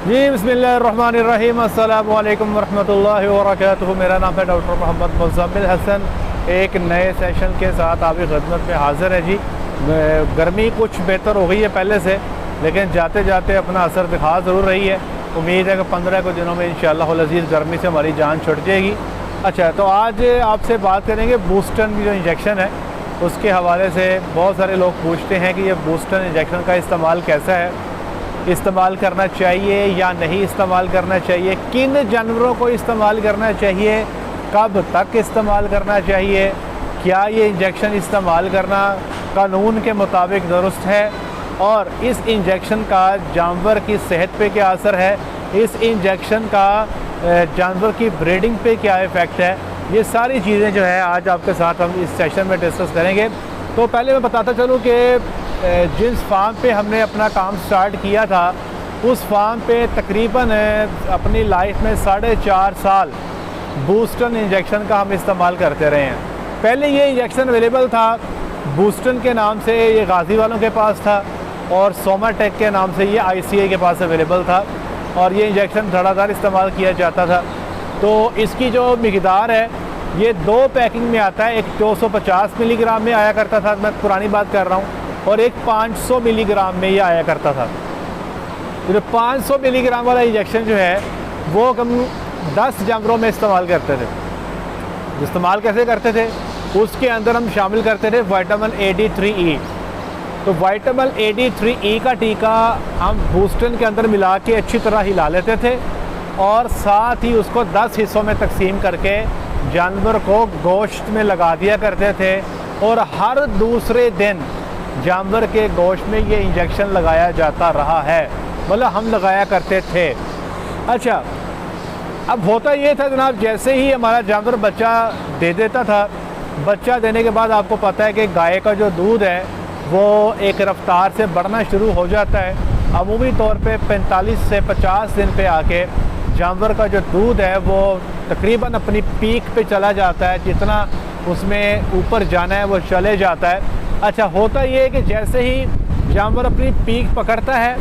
जी बिस्मिल्लाहिर्रहमानिर्रहीम, अस्सलामु अलैकुम वरहमतुल्लाहि वबरकातुहू। मेरा नाम है डॉक्टर मोहम्मद मुज़म्मिल हसन। एक नए सेशन के साथ आपकी खिदमत में हाज़िर है जी। गर्मी कुछ बेहतर हो गई है पहले से, लेकिन जाते जाते अपना असर दिखा ज़रूर रही है। उम्मीद है कि 15 कुछ दिनों में इंशाअल्लाह अज़ीज़ गर्मी से हमारी जान छुट जाएगी। अच्छा, तो आज आपसे बात करेंगे बूस्टन की जो इंजेक्शन है उसके हवाले से। बहुत सारे लोग पूछते हैं कि ये बूस्टन इंजेक्शन का इस्तेमाल कैसा है, इस्तेमाल करना चाहिए या नहीं इस्तेमाल करना चाहिए, किन जानवरों को इस्तेमाल करना चाहिए, कब तक इस्तेमाल करना चाहिए, क्या ये इंजेक्शन इस्तेमाल करना कानून के मुताबिक दुरुस्त है, और इस इंजेक्शन का जानवर की सेहत पे क्या असर है, इस इंजेक्शन का जानवर की ब्रीडिंग पे क्या इफ़ेक्ट है। ये सारी चीज़ें जो है आज आपके साथ हम इस सेशन में डिस्कस करेंगे। तो पहले मैं बताता चलूँ कि जिस फार्म पे हमने अपना काम स्टार्ट किया था उस फार्म पे तकरीबन अपनी लाइफ में 4.5 साल बूस्टन इंजेक्शन का हम इस्तेमाल करते रहे हैं। पहले ये इंजेक्शन अवेलेबल था बूस्टन के नाम से, ये गाज़ी वालों के पास था, और सोमाटेक के नाम से ये ICA के पास अवेलेबल था, और ये इंजेक्शन धड़ाधड़ इस्तेमाल किया जाता था। तो इसकी जो मिक़दार है ये 2 पैकिंग में आता है। एक 250 मिलीग्राम में आया करता था, मैं पुरानी बात कर रहा हूँ, और एक 500 मिलीग्राम में ये आया करता था। तो 500 मिलीग्राम वाला इंजेक्शन जो है वो हम 10 जानवरों में इस्तेमाल करते थे। इस्तेमाल कैसे करते थे, उसके अंदर हम शामिल करते थे विटामिन AD3E। तो विटामिन AD3E का टीका हम बूस्टन के अंदर मिला के अच्छी तरह हिला लेते थे, और साथ ही उसको 10 हिस्सों में तकसीम करके जानवर को गोश्त में लगा दिया करते थे, और हर दूसरे दिन जानवर के गोश्त में ये इंजेक्शन लगाया जाता रहा है, मतलब हम लगाया करते थे। अच्छा, अब होता ये था जनाब, जैसे ही हमारा जानवर बच्चा दे देता था, बच्चा देने के बाद आपको पता है कि गाय का जो दूध है वो एक रफ्तार से बढ़ना शुरू हो जाता है। अमूमी तौर पे 45 से 50 दिन पे आके जानवर का जो दूध है वो तकरीबन अपनी पीक पे चला जाता है, जितना उसमें ऊपर जाना है वो चले जाता है। अच्छा, होता ये है कि जैसे ही जानवर अपनी पीक पकड़ता है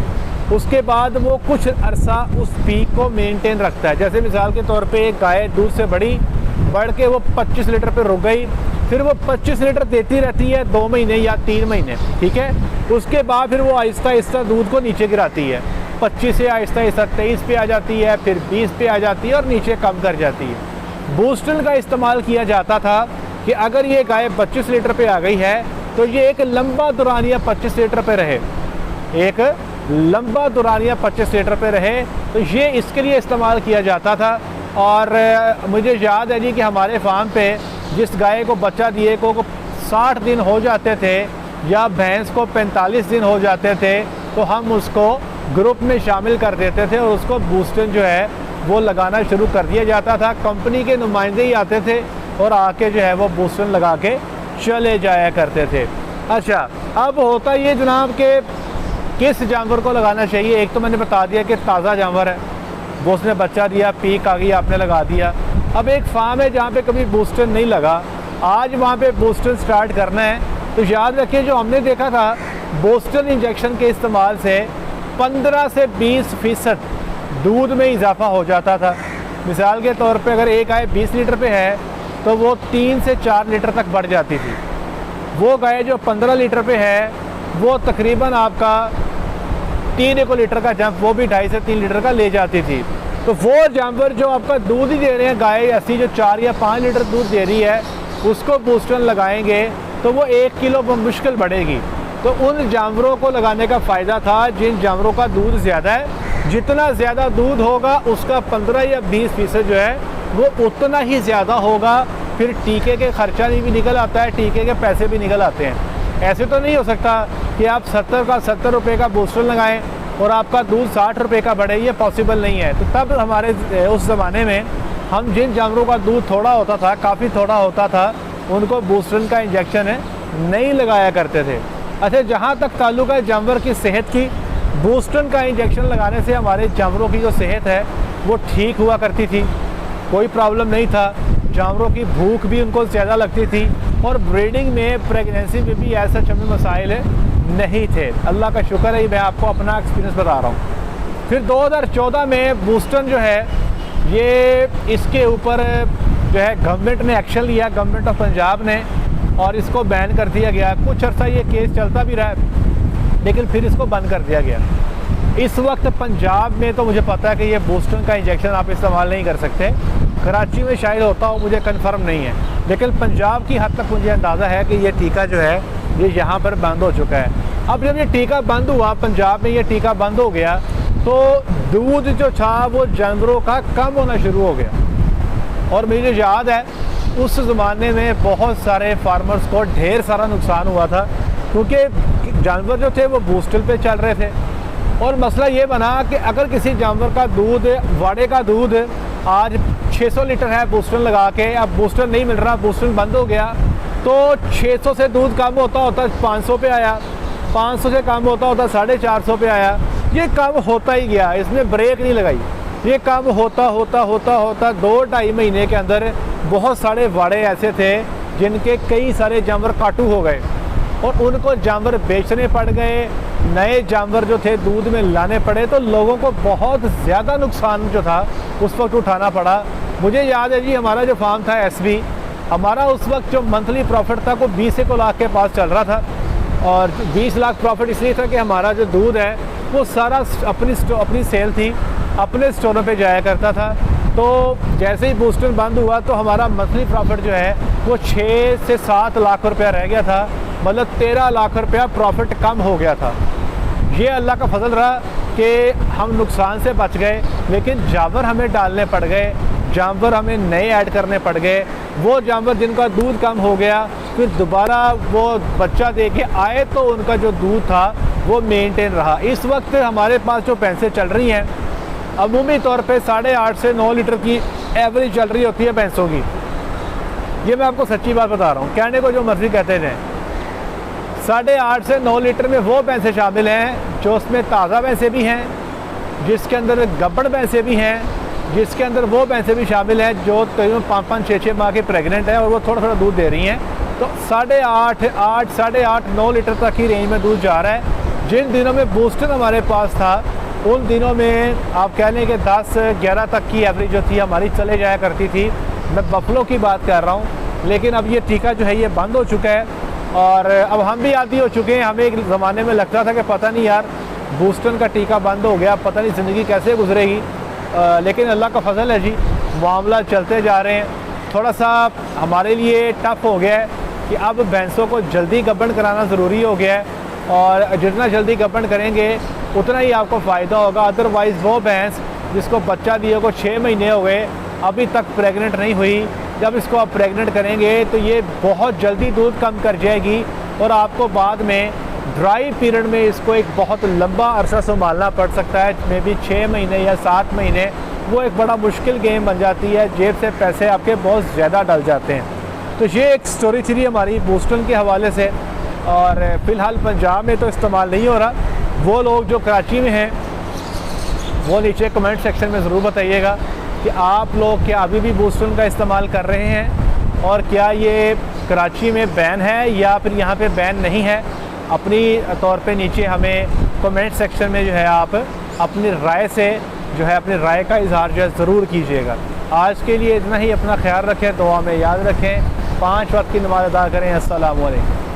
उसके बाद वो कुछ अरसा उस पीक को मेंटेन रखता है। जैसे मिसाल के तौर पे एक गाय दूध से बढ़ के वो 25 लीटर पे रुक गई, फिर वो 25 लीटर देती रहती है 2 महीने या 3 महीने, ठीक है। उसके बाद फिर वो आहिस्ता आहिस्ता दूध को नीचे गिराती है, 25 से आहिस्ता आहिस्ता 23 पे आ जाती है, फिर 20 पे आ जाती है, और नीचे कम कर जाती है। बूस्टन का इस्तेमाल किया जाता था कि अगर ये गाय 25 लीटर पे आ गई है तो ये एक लंबा दुरानिया 25 लीटर पे रहे, एक लंबा दुरानिया 25 लीटर पे रहे, तो ये इसके लिए इस्तेमाल किया जाता था। और मुझे याद है जी कि हमारे फार्म पे जिस गाय को बच्चा दिए को 60 दिन हो जाते थे या भैंस को 45 दिन हो जाते थे, तो हम उसको ग्रुप में शामिल कर देते थे और उसको बूस्टन जो है वो लगाना शुरू कर दिया जाता था। कंपनी के नुमाइंदे ही आते थे और आके जो है वो बूस्टन लगा के चले जाया करते थे। अच्छा, अब होता ये जनाब कि किस जानवर को लगाना चाहिए। एक तो मैंने बता दिया कि ताज़ा जानवर है, वो उसने बच्चा दिया, पीक आ गई, आपने लगा दिया। अब एक फार्म है जहाँ पे कभी बूस्टन नहीं लगा, आज वहाँ पे बूस्टन स्टार्ट करना है, तो याद रखिए जो हमने देखा था बूस्टन इंजेक्शन के इस्तेमाल से 15 से 20% दूध में इजाफा हो जाता था। मिसाल के तौर पे अगर एक गाय 20 लीटर पे है तो वो 3 से 4 लीटर तक बढ़ जाती थी। वो गाय जो 15 लीटर पे है वो तकरीबन आपका 3 लीटर का जंप, वो भी 2.5 से 3 लीटर का ले जाती थी। तो वो जानवर जो आपका दूध ही दे रहे हैं, गाय ऐसी जो 4 या 5 लीटर दूध दे रही है, उसको बूस्टन लगाएंगे तो वो 1 किलो मुश्किल बढ़ेगी। तो उन जानवरों को लगाने का फ़ायदा था जिन जानवरों का दूध ज़्यादा है। जितना ज़्यादा दूध होगा उसका 15 या 20% जो है वो उतना ही ज़्यादा होगा। फिर टीके के खर्चा भी निकल आता है, टीके के पैसे भी निकल आते हैं। ऐसे तो नहीं हो सकता कि आप 70 रुपये का बूस्टर लगाएं और आपका दूध 60 रुपये का बढ़े, ये पॉसिबल नहीं है। तो तब हमारे उस ज़माने में हम जिन जानवरों का दूध थोड़ा होता था, काफ़ी थोड़ा होता था, उनको बूस्टर का इंजेक्शन नहीं लगाया करते थे। अच्छा, जहाँ तक ताल्लुक़ है जानवर की सेहत की, बूस्टर का इंजेक्शन लगाने से हमारे जानवरों की जो सेहत है वो ठीक हुआ करती थी, कोई प्रॉब्लम नहीं था। जानवरों की भूख भी उनको ज़्यादा लगती थी, और ब्रीडिंग में, प्रेगनेंसी में भी ऐसा हमें मसाइल नहीं थे। अल्लाह का शुक्र है, मैं आपको अपना एक्सपीरियंस बता रहा हूँ। फिर 2014 में बूस्टन जो है ये इसके ऊपर जो है गवर्नमेंट ने एक्शन लिया, गवर्नमेंट ऑफ पंजाब ने, और इसको बैन कर दिया गया। कुछ अर्सा ये केस चलता भी रहा लेकिन फिर इसको बंद कर दिया गया। इस वक्त पंजाब में तो मुझे पता है कि ये बूस्टन का इंजेक्शन आप इस्तेमाल नहीं कर सकते। कराची में शायद होता हो, मुझे कंफर्म नहीं है, लेकिन पंजाब की हद तक मुझे अंदाज़ा है कि ये टीका जो है ये यहाँ पर बंद हो चुका है। अब जब ये टीका बंद हुआ, पंजाब में ये टीका बंद हो गया, तो दूध जो था वो जानवरों का कम होना शुरू हो गया। और मुझे याद है उस ज़माने में बहुत सारे फार्मर्स को ढेर सारा नुकसान हुआ था, क्योंकि जानवर जो थे वो बूस्टर पे चल रहे थे। और मसला ये बना कि अगर किसी जानवर का दूध, वाड़े का दूध आज 600 लीटर है बूस्टर लगा के, अब बूस्टर नहीं मिल रहा, बूस्टर बंद हो गया, तो 600 से दूध कम होता 500 पे आया, 500 से कम होता 450 पे आया। ये कम होता ही गया, इसने ब्रेक नहीं लगाई। ये कम होता 2-2.5 महीने के अंदर बहुत सारे वाड़े ऐसे थे जिनके कई सारे जानवर काटू हो गए और उनको जानवर बेचने पड़ गए, नए जानवर जो थे दूध में लाने पड़े, तो लोगों को बहुत ज़्यादा नुकसान जो था उस वक्त उठाना पड़ा। मुझे याद है जी, हमारा जो फार्म था SB, हमारा उस वक्त जो मंथली प्रॉफिट था वो 20 लाख के पास चल रहा था। और 20 लाख प्रॉफिट इसलिए था कि हमारा जो दूध है वो सारा अपनी सेल थी, अपने स्टोरों पे जाया करता था। तो जैसे ही बूस्टर बंद हुआ तो हमारा मंथली प्रॉफिट जो है वो 6 से 7 लाख रुपया रह गया था, मतलब 13 लाख रुपया प्रॉफिट कम हो गया था। ये अल्लाह का फजल रहा कि हम नुकसान से बच गए, लेकिन जानवर हमें डालने पड़ गए, जानवर हमें नए ऐड करने पड़ गए। वो जानवर जिनका दूध कम हो गया फिर दोबारा वो बच्चा दे के आए तो उनका जो दूध था वो मेंटेन रहा। इस वक्त हमारे पास जो भैंसें चल रही हैं अमूमी तौर पे 8.5 से 9 लीटर की एवरेज चल रही होती है भैंसों की। ये मैं आपको सच्ची बात बता रहा हूँ, कहने को जो मर्जी कहते हैं। 8.5 से 9 लीटर में वो भैंसें शामिल हैं जो उसमें ताज़ा भैंसें भी हैं, जिसके अंदर गब्बड़ भैंसें भी हैं, जिसके अंदर वो भैंसें भी शामिल हैं जो तकरीबन 5-5, 6-6 माह की प्रेग्नेंट है और वो थोड़ा थोड़ा दूध दे रही हैं। तो 8.5, 9 लीटर तक की रेंज में दूध जा रहा है। जिन दिनों में बूस्टर हमारे पास था उन दिनों में आप कह लें कि 10-11 तक की एवरेज जो थी हमारी चले जाया करती थी। मैं बफलों की बात कर रहा हूँ, लेकिन अब ये टीका जो है ये बंद हो चुका है और अब हम भी आदी हो चुके हैं। हमें एक ज़माने में लगता था कि पता नहीं यार बूस्टर का टीका बंद हो गया, पता नहीं ज़िंदगी कैसे गुजरेगी, लेकिन अल्लाह का फजल है जी, मामला चलते जा रहे हैं। थोड़ा सा हमारे लिए टफ़ हो गया है कि अब भैंसों को जल्दी गब्बन कराना ज़रूरी हो गया है और जितना जल्दी गब्बन करेंगे उतना ही आपको फ़ायदा होगा। अदरवाइज़ वो भैंस जिसको बच्चा दिए को 6 महीने हो गए अभी तक प्रेग्नेंट नहीं हुई, जब इसको आप प्रेग्नेंट करेंगे तो ये बहुत जल्दी दूध कम कर जाएगी और आपको बाद में ड्राई पीरियड में इसको एक बहुत लंबा अरसा संभालना पड़ सकता है, मे बी 6 महीने या 7 महीने। वो एक बड़ा मुश्किल गेम बन जाती है, जेब से पैसे आपके बहुत ज़्यादा डल जाते हैं। तो ये एक स्टोरी थी हमारी बूस्टन के हवाले से। और फ़िलहाल पंजाब में तो इस्तेमाल नहीं हो रहा। वो लोग जो कराची में हैं वो नीचे कमेंट सेक्शन में ज़रूर बताइएगा कि आप लोग क्या अभी भी बूस्टन का इस्तेमाल कर रहे हैं और क्या ये कराची में बैन है या फिर यहाँ पे बैन नहीं है। अपनी तौर पे नीचे हमें कमेंट सेक्शन में जो है आप अपनी राय से जो है अपनी राय का इजहार जो है ज़रूर कीजिएगा। आज के लिए इतना ही, अपना ख्याल रखें, दुआ में याद रखें, 5 वक्त की नमाज़ अदा करें। अस्सलामु अलैकुम।